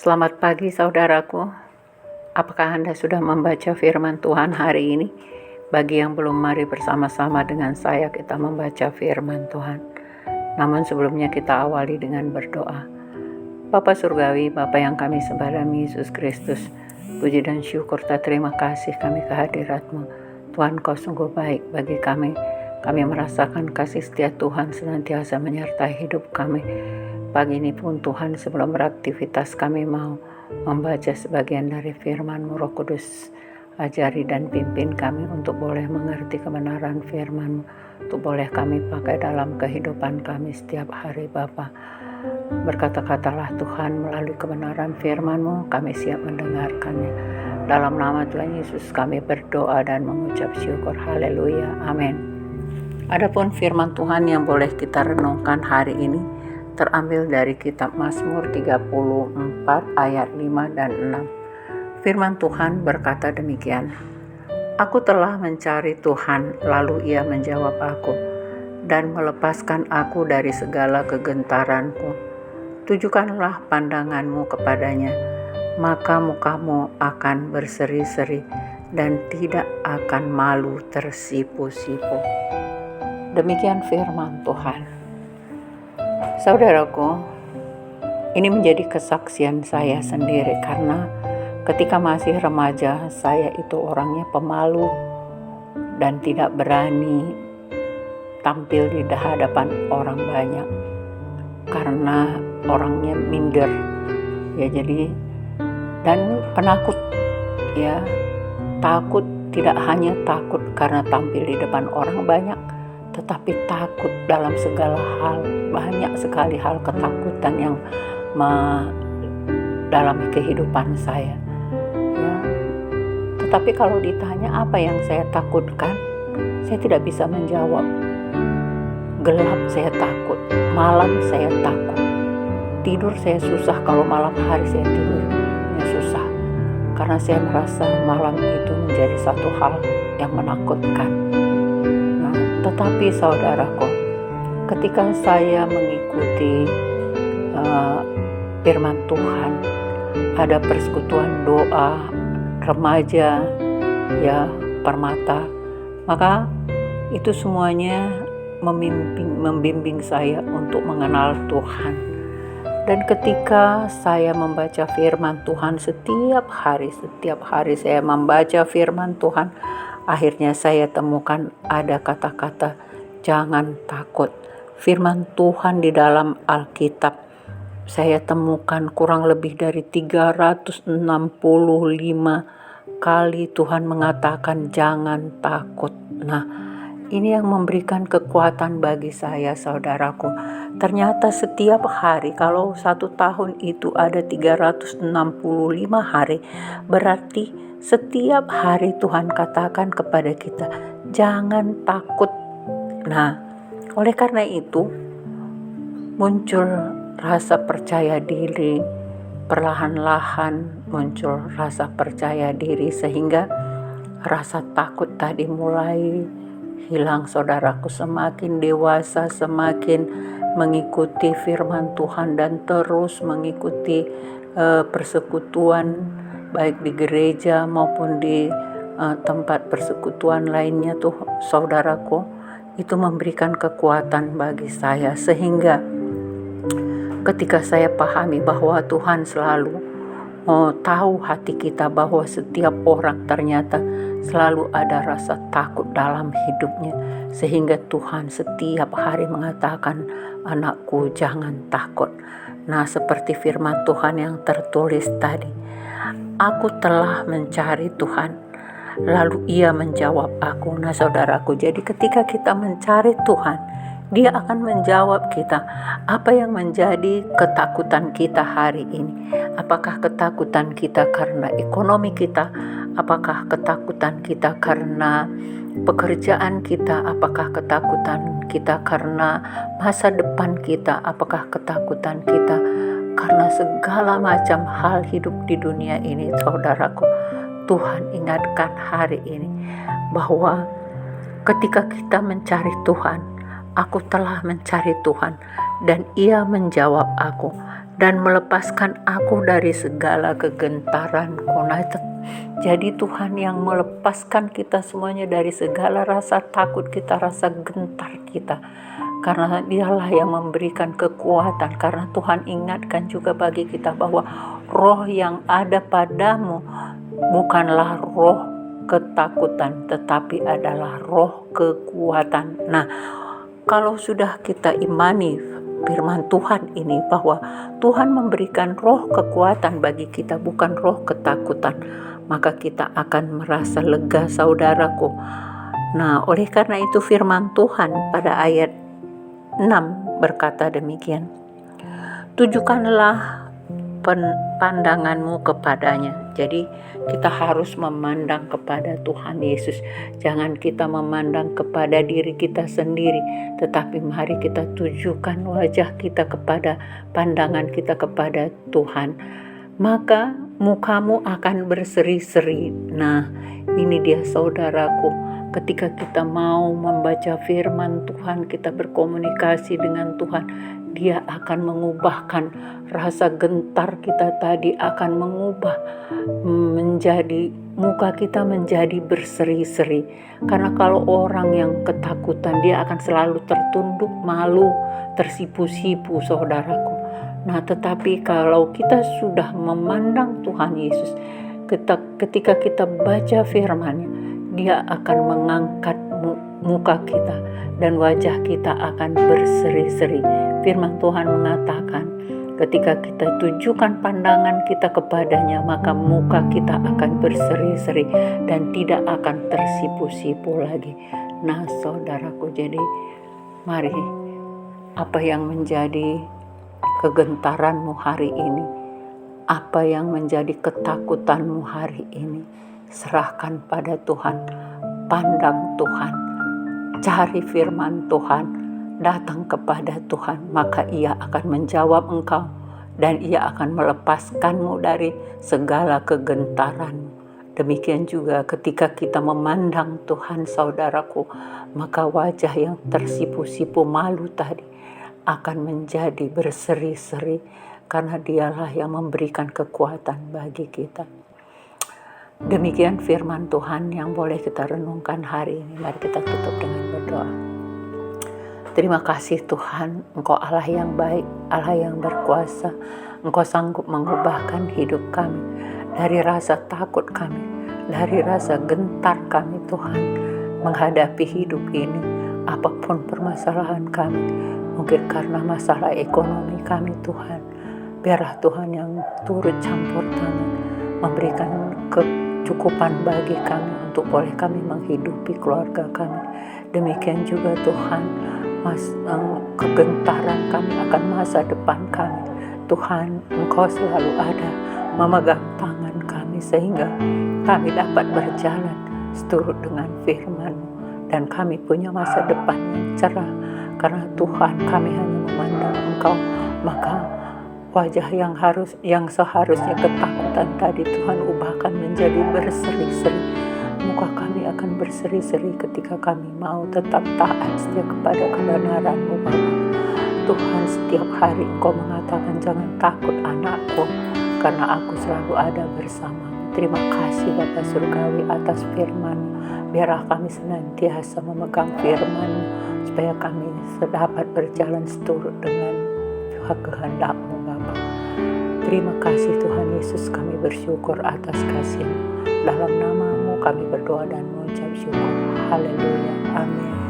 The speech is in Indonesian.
Selamat pagi saudaraku. Apakah Anda sudah membaca firman Tuhan hari ini? Bagi yang belum, mari bersama-sama dengan saya kita membaca firman Tuhan. Namun sebelumnya kita awali dengan berdoa. Bapa Surgawi, Bapa yang kami sembah dalam Yesus Kristus, puji dan syukur dan terima kasih kami kehadirat-Mu. Tuhan, Kau sungguh baik bagi kami. Kami merasakan kasih setia Tuhan senantiasa menyertai hidup kami. Pagi ini pun Tuhan, sebelum beraktivitas kami mau membaca sebagian dari firman-Mu. Roh Kudus, ajari dan pimpin kami untuk boleh mengerti kebenaran firman-Mu, untuk boleh kami pakai dalam kehidupan kami setiap hari. Bapa, berkata-katalah Tuhan melalui kebenaran firman-Mu, kami siap mendengarkannya. Dalam nama Tuhan Yesus kami berdoa dan mengucap syukur. Haleluya, amin. Adapun firman Tuhan yang boleh kita renungkan hari ini terambil dari kitab Mazmur 34 ayat 5 dan 6. Firman Tuhan berkata demikian. Aku telah mencari Tuhan, lalu Ia menjawab aku, dan melepaskan aku dari segala kegentaranku. Tujukanlah pandanganmu kepadanya, maka mukamu akan berseri-seri dan tidak akan malu tersipu-sipu. Demikian firman Tuhan. Saudaraku, ini menjadi kesaksian saya sendiri karena ketika masih remaja saya itu orangnya pemalu dan tidak berani tampil di hadapan orang banyak karena orangnya minder ya, jadi dan penakut ya. Takut, tidak hanya takut karena tampil di depan orang banyak, tetapi takut dalam segala hal. Banyak sekali hal ketakutan yang dalam kehidupan saya ya. Tetapi kalau ditanya apa yang saya takutkan, saya tidak bisa menjawab. Gelap saya takut, malam saya takut, tidur saya susah. Kalau malam hari saya tidurnya susah karena saya merasa malam itu menjadi satu hal yang menakutkan. Tetapi saudaraku, ketika saya mengikuti firman Tuhan, ada persekutuan doa remaja ya, Permata, maka itu semuanya membimbing saya untuk mengenal Tuhan. Dan ketika saya membaca firman Tuhan setiap hari saya membaca firman Tuhan, akhirnya saya temukan ada kata-kata jangan takut. Firman Tuhan di dalam Alkitab saya temukan kurang lebih dari 365 kali Tuhan mengatakan jangan takut. Nah, ini yang memberikan kekuatan bagi saya, saudaraku. Ternyata setiap hari, kalau 1 tahun itu ada 365 hari, berarti setiap hari Tuhan katakan kepada kita, jangan takut. Nah, oleh karena itu, muncul rasa percaya diri, perlahan-lahan muncul rasa percaya diri, sehingga rasa takut tadi mulai hilang, saudaraku. Semakin dewasa, semakin mengikuti firman Tuhan dan terus mengikuti persekutuan baik di gereja maupun di tempat persekutuan lainnya tuh, saudaraku, itu memberikan kekuatan bagi saya, sehingga ketika saya pahami bahwa Tuhan selalu tahu hati kita, bahwa setiap orang ternyata selalu ada rasa takut dalam hidupnya, sehingga Tuhan setiap hari mengatakan, anakku jangan takut. Nah, seperti firman Tuhan yang tertulis tadi, aku telah mencari Tuhan, lalu Ia menjawab aku. Nah, saudaraku, jadi ketika kita mencari Tuhan, Dia akan menjawab kita apa yang menjadi ketakutan kita hari ini. Apakah ketakutan kita karena ekonomi kita? Apakah ketakutan kita karena pekerjaan kita? Apakah ketakutan kita karena masa depan kita? Apakah ketakutan kita karena segala macam hal hidup di dunia ini? Saudaraku, Tuhan ingatkan hari ini bahwa ketika kita mencari Tuhan, aku telah mencari Tuhan dan Ia menjawab aku. dan melepaskan aku dari segala kegentaranku. Nah, jadi Tuhan yang melepaskan kita semuanya dari segala rasa takut kita, rasa gentar kita. Karena Dialah yang memberikan kekuatan. Karena Tuhan ingatkan juga bagi kita bahwa roh yang ada padamu bukanlah roh ketakutan, tetapi adalah roh kekuatan. Nah, kalau sudah kita imani firman Tuhan ini, bahwa Tuhan memberikan roh kekuatan bagi kita, bukan roh ketakutan, maka kita akan merasa lega, saudaraku. Nah, oleh karena itu firman Tuhan pada ayat 6 berkata demikian, tujukanlah pandanganmu kepadanya. Jadi kita harus memandang kepada Tuhan Yesus. Jangan kita memandang kepada diri kita sendiri, tetapi mari kita tujukan wajah kita kepada, pandangan kita kepada Tuhan. Maka mukamu akan berseri-seri. Nah, ini dia saudaraku, ketika kita mau membaca firman Tuhan, kita berkomunikasi dengan Tuhan, Dia akan mengubahkan rasa gentar kita tadi, akan mengubah menjadi muka kita menjadi berseri-seri. Karena kalau orang yang ketakutan, dia akan selalu tertunduk, malu, tersipu-sipu, saudaraku. Nah, tetapi kalau kita sudah memandang Tuhan Yesus, ketika kita baca firman-Nya, Dia akan mengangkat muka kita dan wajah kita akan berseri-seri. Firman Tuhan mengatakan, ketika kita tujukan pandangan kita kepadanya, maka muka kita akan berseri-seri dan tidak akan tersipu-sipu lagi. Nah, saudaraku, jadi mari, apa yang menjadi kegentaranmu hari ini, apa yang menjadi ketakutanmu hari ini, serahkan pada Tuhan, pandang Tuhan, cari firman Tuhan, datang kepada Tuhan, maka Ia akan menjawab engkau dan Ia akan melepaskanmu dari segala kegentaranmu. Demikian juga ketika kita memandang Tuhan, saudaraku, maka wajah yang tersipu-sipu malu tadi akan menjadi berseri-seri, karena Dialah yang memberikan kekuatan bagi kita. Demikian firman Tuhan yang boleh kita renungkan hari ini. Mari kita tutup dengan berdoa. Terima kasih Tuhan, Engkau Allah yang baik, Allah yang berkuasa. Engkau sanggup mengubahkan hidup kami dari rasa takut kami, dari rasa gentar kami Tuhan, menghadapi hidup ini. Apapun permasalahan kami, mungkin karena masalah ekonomi kami Tuhan, biarlah Tuhan yang turut campur tangan, memberikan kecukupan bagi kami untuk boleh kami menghidupi keluarga kami. Demikian juga Tuhan, kegentaran kami akan masa depan kami. Tuhan, Engkau selalu ada memegang tangan kami sehingga kami dapat berjalan seturut dengan firman-Mu, dan kami punya masa depan yang cerah. Karena Tuhan, kami hanya memandang Engkau, maka wajah yang seharusnya ketakutan tadi Tuhan ubahkan menjadi berseri-seri. Muka kami akan berseri-seri ketika kami mau tetap taat setia kepada kebenaran-Mu, Bapa. Tuhan, setiap hari Engkau mengatakan, jangan takut anakku, karena aku selalu ada bersamamu. Terima kasih Bapa Surgawi atas firman. Biarlah kami senantiasa memegang firman-Mu, supaya kami dapat berjalan seturut dengan kehendak-Mu, Bapa. Terima kasih Tuhan Yesus, kami bersyukur atas kasih-Mu. Dalam nama-Mu kami berdoa dan mengucap syukur. Haleluya. Amin.